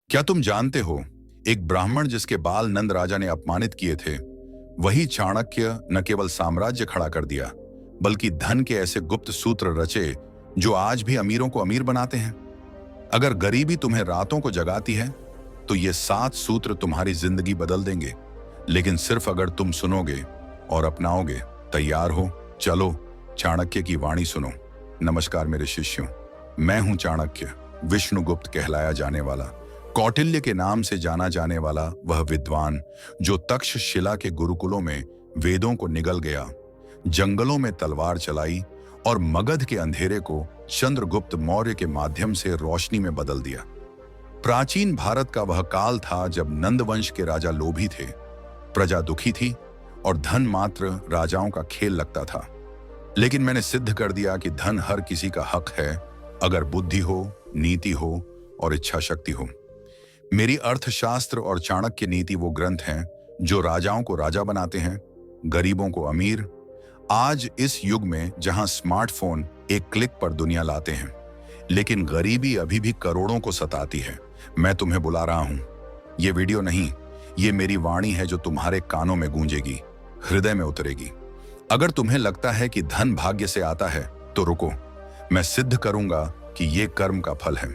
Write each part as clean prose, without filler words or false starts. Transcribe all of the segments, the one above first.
क्या तुम जानते हो, एक ब्राह्मण जिसके बाल नंद राजा ने अपमानित किए थे, वही चाणक्य न केवल साम्राज्य खड़ा कर दिया, बल्कि धन के ऐसे गुप्त सूत्र रचे जो आज भी अमीरों को अमीर बनाते हैं। अगर गरीबी तुम्हें रातों को जगाती है, तो ये 7 सूत्र तुम्हारी जिंदगी बदल देंगे। लेकिन सिर्फ अगर तुम सुनोगे और अपनाओगे। तैयार हो? चलो चाणक्य की वाणी सुनो। नमस्कार मेरे शिष्यों, मैं हूं चाणक्य, विष्णुगुप्त कहलाया जाने वाला, कौटिल्य के नाम से जाना जाने वाला वह विद्वान जो तक्षशिला के गुरुकुलों में वेदों को निगल गया, जंगलों में तलवार चलाई और मगध के अंधेरे को चंद्रगुप्त मौर्य के माध्यम से रोशनी में बदल दिया। प्राचीन भारत का वह काल था जब नंदवंश के राजा लोभी थे, प्रजा दुखी थी और धन मात्र राजाओं का खेल लगता था। लेकिन मैंने सिद्ध कर दिया कि धन हर किसी का हक है, अगर बुद्धि हो, नीति हो और इच्छा शक्ति हो। मेरी अर्थशास्त्र और चाणक्य नीति वो ग्रंथ हैं जो राजाओं को राजा बनाते हैं, गरीबों को अमीर। आज इस युग में जहां स्मार्टफोन एक क्लिक पर दुनिया लाते हैं, लेकिन गरीबी अभी भी करोड़ों को सताती है, मैं तुम्हें बुला रहा हूं। ये वीडियो नहीं, ये मेरी वाणी है जो तुम्हारे कानों में गूंजेगी, हृदय में उतरेगी। अगर तुम्हें लगता है कि धन भाग्य से आता है, तो रुको, मैं सिद्ध करूंगा कि ये कर्म का फल है।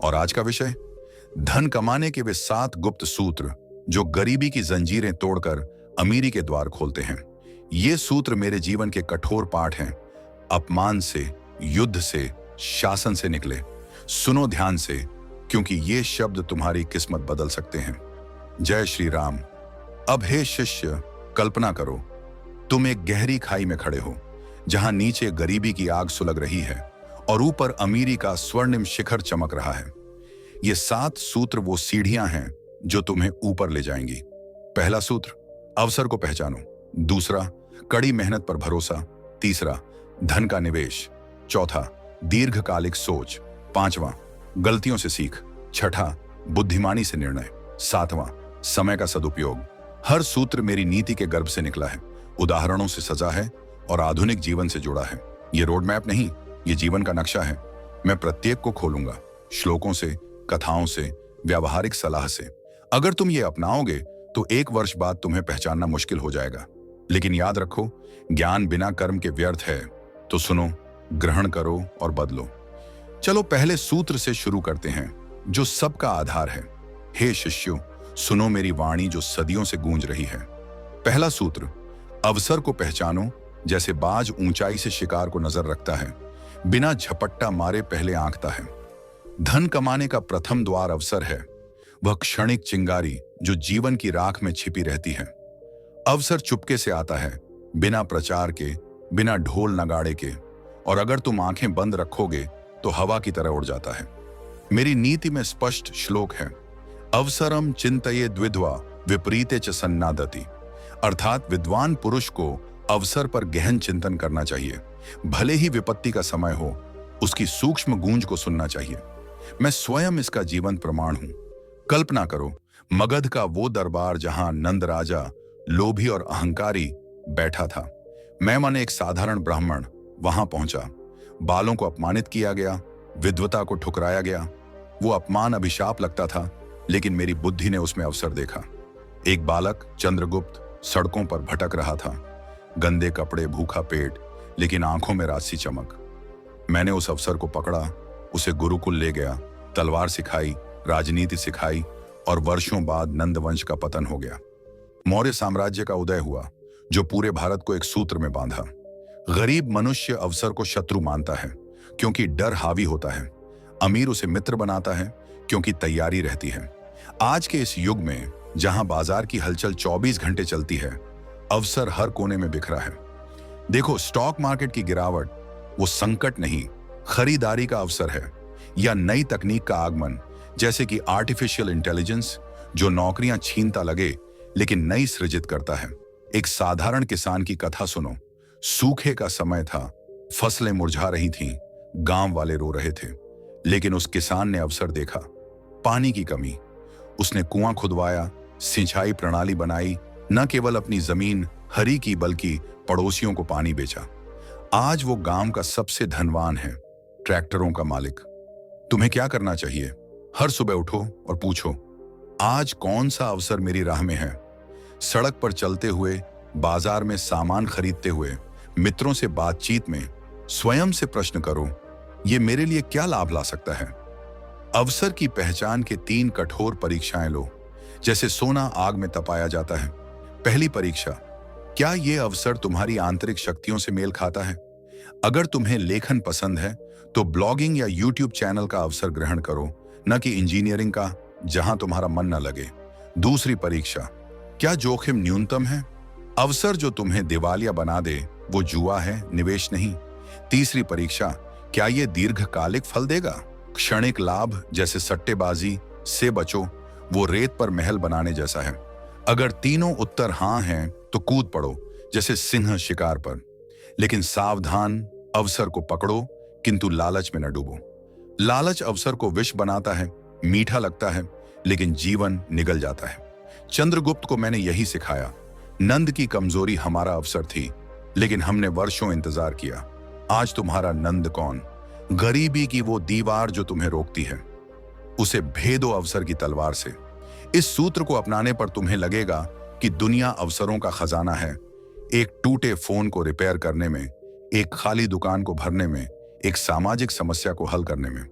और आज का विषय, धन कमाने के वे 7 गुप्त सूत्र जो गरीबी की जंजीरें तोड़कर अमीरी के द्वार खोलते हैं। ये सूत्र मेरे जीवन के कठोर पाठ हैं, अपमान से, युद्ध से, शासन से निकले। सुनो ध्यान से, क्योंकि ये शब्द तुम्हारी किस्मत बदल सकते हैं। जय श्री राम। अब हे शिष्य, कल्पना करो, तुम एक गहरी खाई में खड़े हो, जहां नीचे गरीबी की आग सुलग रही है और ऊपर अमीरी का स्वर्णिम शिखर चमक रहा है। ये 7 सूत्र वो सीढ़ियां हैं जो तुम्हें ऊपर ले जाएंगी। पहला सूत्र, अवसर को पहचानो। दूसरा, कड़ी मेहनत पर भरोसा। तीसरा, धन का निवेश। चौथा, दीर्घकालिक सोच। पांचवा, गलतियों से सीख। छठा, बुद्धिमानी से निर्णय। सातवां, समय का सदुपयोग। हर सूत्र मेरी नीति के गर्भ से निकला है, उदाहरणों से सजा है और आधुनिक जीवन से जुड़ा है। ये रोड मैप नहीं, ये जीवन का नक्शा है। मैं प्रत्येक को खोलूंगा, श्लोकों से, कथाओं से, व्यावहारिक सलाह से। अगर तुम ये अपनाओगे तो 1 वर्ष बाद तुम्हें पहचानना मुश्किल हो जाएगा। लेकिन याद रखो, ज्ञान बिना कर्म के व्यर्थ है। तो सुनो, ग्रहण करो और बदलो। चलो पहले सूत्र से शुरू करते हैं, जो सबका आधार है। हे शिष्यों, सुनो मेरी वाणी जो सदियों से गूंज रही है। पहला सूत्र, अवसर को पहचानो। जैसे बाज ऊंचाई से शिकार को नजर रखता है, बिना झपट्टा मारे पहले आंकता है। धन कमाने का प्रथम द्वार अवसर है, वह क्षणिक चिंगारी जो जीवन की राख में छिपी रहती है। अवसर चुपके से आता है, बिना प्रचार के, बिना ढोल नगाड़े के, और अगर तुम आंखें बंद रखोगे तो हवा की तरह उड़ जाता है। मेरी नीति में स्पष्ट श्लोक है, अवसरम चिंतये द्विध्वा विपरीते च सन्नादति। अर्थात विद्वान पुरुष को अवसर पर गहन चिंतन करना चाहिए। भले ही विपत्ति का समय हो, उसकी सूक्ष्म गूंज को सुनना चाहिए। मैं स्वयं इसका जीवंत प्रमाण हूं। कल्पना करो, मगध का वो दरबार जहां नंद राजा लोभी और अहंकारी बैठा था। मैं माने एक साधारण ब्राह्मण वहां पहुंचा। बालों को अपमानित किया गया, विद्वता को ठुकराया गया। वो अपमान अभिशाप लगता था, लेकिन मेरी बुद्धि ने उसमें अवसर देखा। एक बालक चंद्रगुप्त सड़कों पर भटक रहा था, गंदे कपड़े, भूखा पेट, लेकिन आंखों में रात सी चमक। मैंने उस अवसर को पकड़ा, उसे गुरुकुल ले गया, तलवार सिखाई, राजनीति सिखाई, और वर्षों बाद नंदवंश का पतन हो गया। मौर्य साम्राज्य का उदय हुआ, जो पूरे भारत को एक सूत्र में बांधा। गरीब मनुष्य अवसर को शत्रु मानता है, क्योंकि डर हावी होता है। अमीर उसे मित्र बनाता है, क्योंकि तैयारी रहती है। आज के इस युग में जहां बाजार की हलचल 24 घंटे चलती है, अवसर हर कोने में बिखरा है। देखो, स्टॉक मार्केट की गिरावट वो संकट नहीं, खरीदारी का अवसर है। या नई तकनीक का आगमन, जैसे कि आर्टिफिशियल इंटेलिजेंस, जो नौकरियां छीनता लगे लेकिन नई सृजित करता है। एक साधारण किसान की कथा सुनो। सूखे का समय था, फसलें मुरझा रही थीं, गांव वाले रो रहे थे, लेकिन उस किसान ने अवसर देखा। पानी की कमी, उसने कुआं खुदवाया, सिंचाई प्रणाली बनाई, न केवल अपनी जमीन हरी की बल्कि पड़ोसियों को पानी बेचा। आज वो गांव का सबसे धनवान है, ट्रैक्टरों का मालिक। तुम्हें क्या करना चाहिए? हर सुबह उठो और पूछो, आज कौन सा अवसर मेरी राह में है। सड़क पर चलते हुए, बाजार में सामान खरीदते हुए, मित्रों से बातचीत में स्वयं से प्रश्न करो, ये मेरे लिए क्या लाभ ला सकता है। अवसर की पहचान के 3 कठोर परीक्षाएं लो, जैसे सोना आग में तपाया जाता है। पहली परीक्षा, क्या यह अवसर तुम्हारी आंतरिक शक्तियों से मेल खाता है। अगर तुम्हें लेखन पसंद है तो ब्लॉगिंग या यूट्यूब चैनल का अवसर ग्रहण करो, न कि इंजीनियरिंग का, जहां तुम्हारा मन न लगे। दूसरी परीक्षा, क्या जोखिम न्यूनतम है। अवसर जो तुम्हें दिवालिया बना दे वो जुआ है, निवेश नहीं। तीसरी परीक्षा, क्या यह दीर्घकालिक फल देगा। क्षणिक लाभ जैसे सट्टेबाजी से बचो, वो रेत पर महल बनाने जैसा है। अगर तीनों उत्तर हाँ हैं तो कूद पड़ो, जैसे सिंह शिकार पर। लेकिन सावधान, अवसर को पकड़ो किंतु लालच में न डूबो। लालच अवसर को विष बनाता है, मीठा लगता है लेकिन जीवन निगल जाता है। चंद्रगुप्त को मैंने यही सिखाया। नंद की कमजोरी हमारा अवसर थी, लेकिन हमने वर्षों इंतजार किया। आज तुम्हारा नंद कौन। गरीबी की वो दीवार जो तुम्हें रोकती है, उसे भेदो अवसर की तलवार से। इस सूत्र को अपनाने पर तुम्हें लगेगा कि दुनिया अवसरों का खजाना है। एक टूटे फोन को रिपेयर करने में, एक खाली दुकान को भरने में, एक सामाजिक समस्या को हल करने में।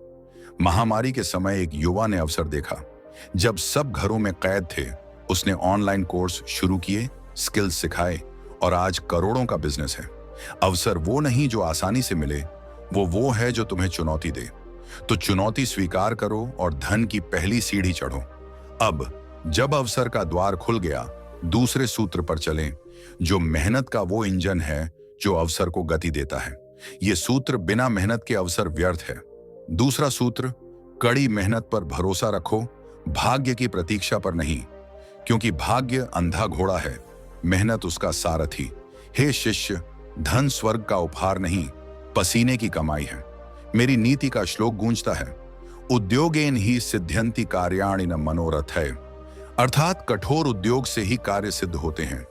महामारी के समय एक युवा ने अवसर देखा। जब सब घरों में कैद थे, उसने ऑनलाइन कोर्स शुरू किए, स्किल्स सिखाए और आज करोड़ों का बिजनेस है। अवसर वो नहीं जो आसानी से मिले, वो है जो तुम्हें चुनौती दे। तो चुनौती स्वीकार करो और धन की पहली सीढ़ी चढ़ो। अब जब अवसर का द्वार खुल गया, दूसरे सूत्र पर चलें, जो मेहनत का वो इंजन है जो अवसर को गति देता है। ये सूत्र, बिना मेहनत के अवसर व्यर्थ है। दूसरा सूत्र, कड़ी मेहनत पर भरोसा रखो, भाग्य की प्रतीक्षा पर नहीं, क्योंकि भाग्य अंधा घोड़ा है, मेहनत उसका सारथी। हे शिष्य, धन स्वर्ग का उपहार नहीं, पसीने की कमाई है। मेरी नीति का श्लोक गूंजता है, उद्योगेन ही सिद्ध्यन्ति कार्याणि न मनोरथ है। अर्थात कठोर उद्योग से ही कार्य सिद्ध होते हैं,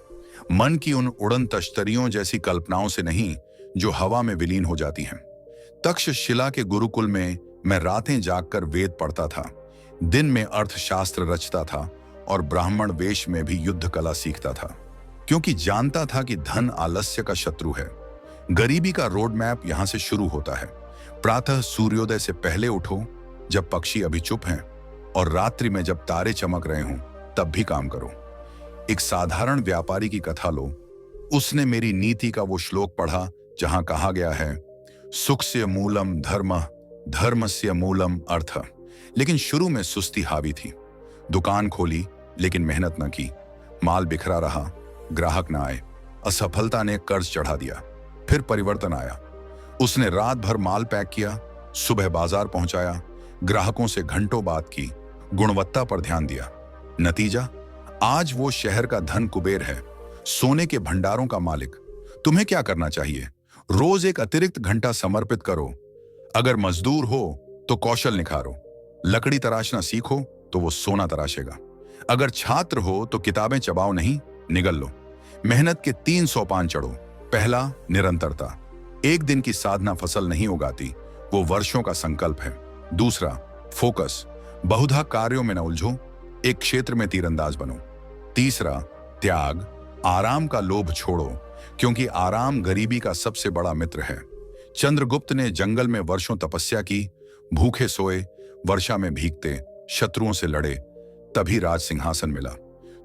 मन की उन उड़न तश्तरियों जैसी कल्पनाओं से नहीं जो हवा में विलीन हो जाती हैं। तक्षशिला के गुरुकुल में मैं रातें जागकर वेद पढ़ता था, दिन में अर्थशास्त्र रचता था और ब्राह्मण वेश में भी युद्ध कला सीखता था, क्योंकि जानता था कि धन आलस्य का शत्रु है। गरीबी का रोड मैप यहां से शुरू होता है। प्रातः सूर्योदय से पहले उठो, जब पक्षी अभी चुप हैं, और रात्रि में जब तारे चमक रहे हों तब भी काम करो। एक साधारण व्यापारी की कथा लो। उसने मेरी नीति का वो श्लोक पढ़ा जहां कहा गया है, सुखस्य मूलम धर्म, धर्मस्य मूलम अर्थ। लेकिन शुरू में सुस्ती हावी थी। दुकान खोली लेकिन मेहनत न की, माल बिखरा रहा, ग्राहक न आए, असफलता ने कर्ज चढ़ा दिया। फिर परिवर्तन आया। उसने रात भर माल पैक किया, सुबह बाजार पहुंचाया, ग्राहकों से घंटों बात की, गुणवत्ता पर ध्यान दिया। नतीजा, आज वो शहर का धन कुबेर है, सोने के भंडारों का मालिक। तुम्हें क्या करना चाहिए? रोज एक अतिरिक्त घंटा समर्पित करो। अगर मजदूर हो तो कौशल निखारो, लकड़ी तराशना सीखो तो वो सोना तराशेगा। अगर छात्र हो तो किताबें चबाओ नहीं, निगल लो। मेहनत के 3 सोपान चढ़ो। पहला, निरंतरता। एक दिन की साधना फसल नहीं उगाती, वो वर्षों का संकल्प है। दूसरा, फोकस। बहुधा कार्यों में न उलझो, एक क्षेत्र में तीरंदाज बनो। तीसरा, त्याग। आराम का लोभ छोड़ो, क्योंकि आराम गरीबी का सबसे बड़ा मित्र है। चंद्रगुप्त ने जंगल में वर्षों तपस्या की, भूखे सोए, वर्षा में भीगते, शत्रुओं से लड़े, तभी राज सिंहासन मिला।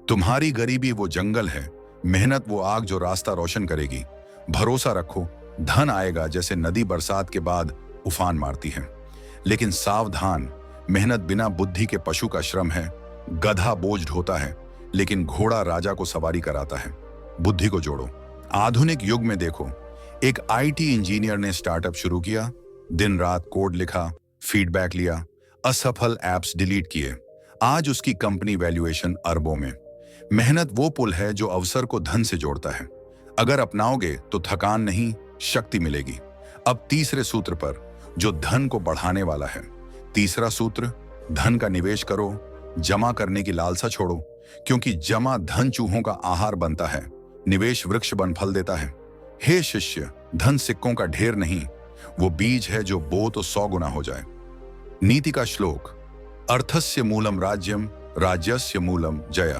तुम्हारी गरीबी वो जंगल है, मेहनत वो आग जो रास्ता रोशन करेगी। भरोसा रखो, धन आएगा जैसे नदी बरसात के बाद उफान मारती है। लेकिन सावधान, मेहनत बिना बुद्धि के पशु का श्रम है। गधा बोझ ढोता है, लेकिन घोड़ा राजा को सवारी कराता है। बुद्धि को जोड़ो। आधुनिक युग में देखो, एक आईटी इंजीनियर ने स्टार्टअप शुरू किया, दिन रात कोड लिखा, फीडबैक लिया, असफल एप्स डिलीट किए। आज उसकी कंपनी वैल्यूएशन अरबों में। मेहनत वो पुल है जो अवसर को धन से जोड़ता है। अगर अपनाओगे तो थकान नहीं, शक्ति मिलेगी। अब तीसरे सूत्र पर, जो धन को बढ़ाने वाला है। तीसरा सूत्र, धन का निवेश करो, जमा करने की लालसा छोड़ो, क्योंकि जमा धन चूहों का आहार बनता है, निवेश वृक्ष बन फल देता है। हे शिष्य, धन सिक्कों का ढेर नहीं, वो बीज है जो बो तो 100 गुना हो जाए। नीति का श्लोक, अर्थस्य मूलम राज्यम, राज्यस्य मूलम जय।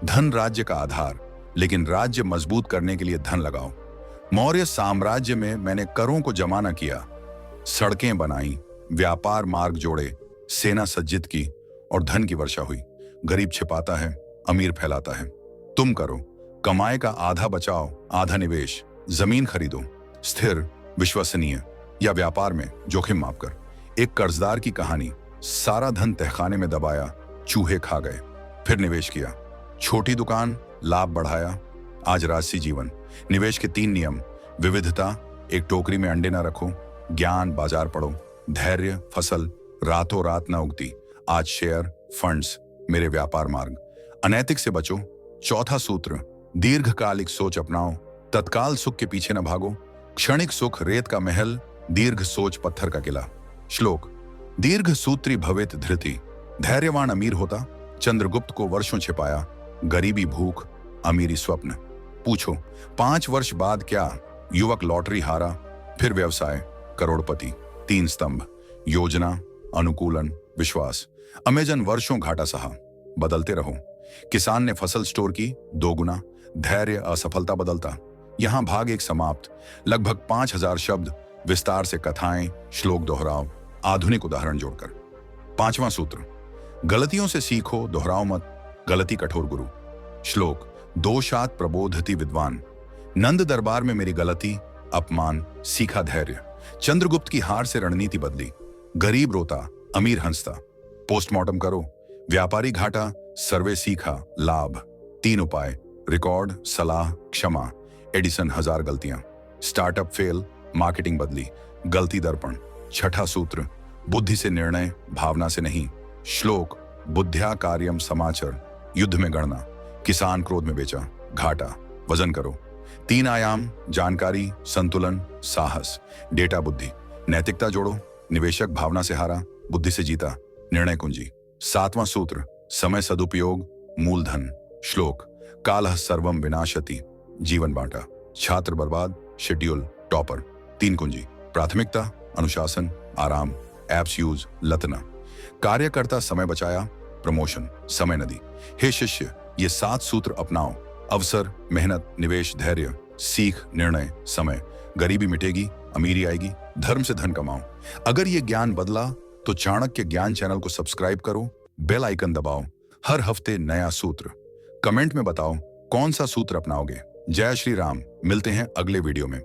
धन राज्य का आधार, लेकिन राज्य मजबूत करने के लिए धन लगाओ। मौर्य साम्राज्य में मैंने करों को जमा न किया, सड़कें बनाई, व्यापार मार्ग जोड़े, सेना सज्जित की और धन की वर्षा हुई। गरीब छिपाता है, अमीर फैलाता है। तुम करो, कमाए का आधा बचाओ, आधा निवेश। जमीन खरीदो, स्थिर, विश्वसनीय, या व्यापार में जोखिम माफ कर। एक कर्जदार की कहानी। सारा धन तहखाने में दबाया, चूहे खा गए। फिर निवेश किया, छोटी दुकान, लाभ बढ़ाया। आज राजसी जीवन। निवेश के 3 नियम। विविधता, एक टोकरी में अंडे ना रखो। ज्ञान, बाजार पढ़ो। धैर्य, फसल रातों रात न उगती। आज शेयर, फंड्स, मेरे व्यापार मार्ग। अनैतिक से बचो। चौथा सूत्र, दीर्घकालिक सोच अपनाओ। तत्काल सुख के पीछे न भागो। क्षणिक सुख रेत का महल, दीर्घ सोच पत्थर का किला। श्लोक, दीर्घ सूत्री भवेत धृति। धैर्यवान अमीर होता। चंद्रगुप्त को वर्षों छिपाया, गरीबी भूख, अमीरी स्वप्न। पूछो 5 वर्ष बाद क्या? युवक लॉटरी हारा, फिर व्यवसाय, करोड़पति। 3 स्तंभ, योजना, अनुकूलन, विश्वास। अमेजन वर्षों घाटा सहा, बदलते रहो। किसान ने फसल स्टोर की, 2 गुना। धैर्य असफलता बदलता। यहां भाग 1 समाप्त। लगभग 5000 शब्द, विस्तार से कथाएं, श्लोक दोहराओ, आधुनिक उदाहरण जोड़कर। 5वां सूत्र, गलतियों से सीखो, दोहराओ मत। गलती कठोर गुरु। श्लोक, दोषात प्रबोधति विद्वान। नंद दरबार में मेरी गलती, अपमान, सीखा धैर्य। चंद्रगुप्त की हार से रणनीति बदली। गरीब रोता, अमीर हंसता। पोस्टमार्टम करो। व्यापारी घाटा, सर्वे सीखा, लाभ। 3 उपाय, रिकॉर्ड, सलाह, क्षमा। एडिसन 1000 गलतियां। स्टार्टअप फेल, मार्केटिंग बदली। गलती दर्पण। 6ठा सूत्र, बुद्धि से निर्णय, भावना से नहीं। श्लोक, बुद्ध्या कार्यम समाचर। युद्ध में गणना, किसान क्रोध में बेचा, घाटा। वजन करो। 3 आयाम, जानकारी, संतुलन, साहस। डेटा, बुद्धि। नैतिकता जोड़ो। निवेशक भावना से हारा, बुद्धि से जीता, निर्णय कुंजी। 7वां सूत्र, समय सदुपयोग, मूलधन। श्लोक, कालः सर्वम विनाशति। जीवन बांटा। छात्र बर्बाद, शेड्यूल, टॉपर। 3 कुंजी, प्राथमिकता, अनुशासन, आराम। एप्स यूज, लतना। कार्यकर्ता समय बचाया, प्रमोशन, समय नदी। हे शिष्य, ये 7 सूत्र अपनाओ। अवसर, मेहनत, निवेश, धैर्य, सीख, निर्णय, समय। गरीबी मिटेगी, अमीरी आएगी। धर्म से धन कमाओ। अगर ये ज्ञान बदला तो चाणक्य ज्ञान चैनल को सब्सक्राइब करो, बेल आइकन दबाओ। हर हफ्ते नया सूत्र। कमेंट में बताओ कौन सा सूत्र अपनाओगे। जय श्री राम। मिलते हैं अगले वीडियो में।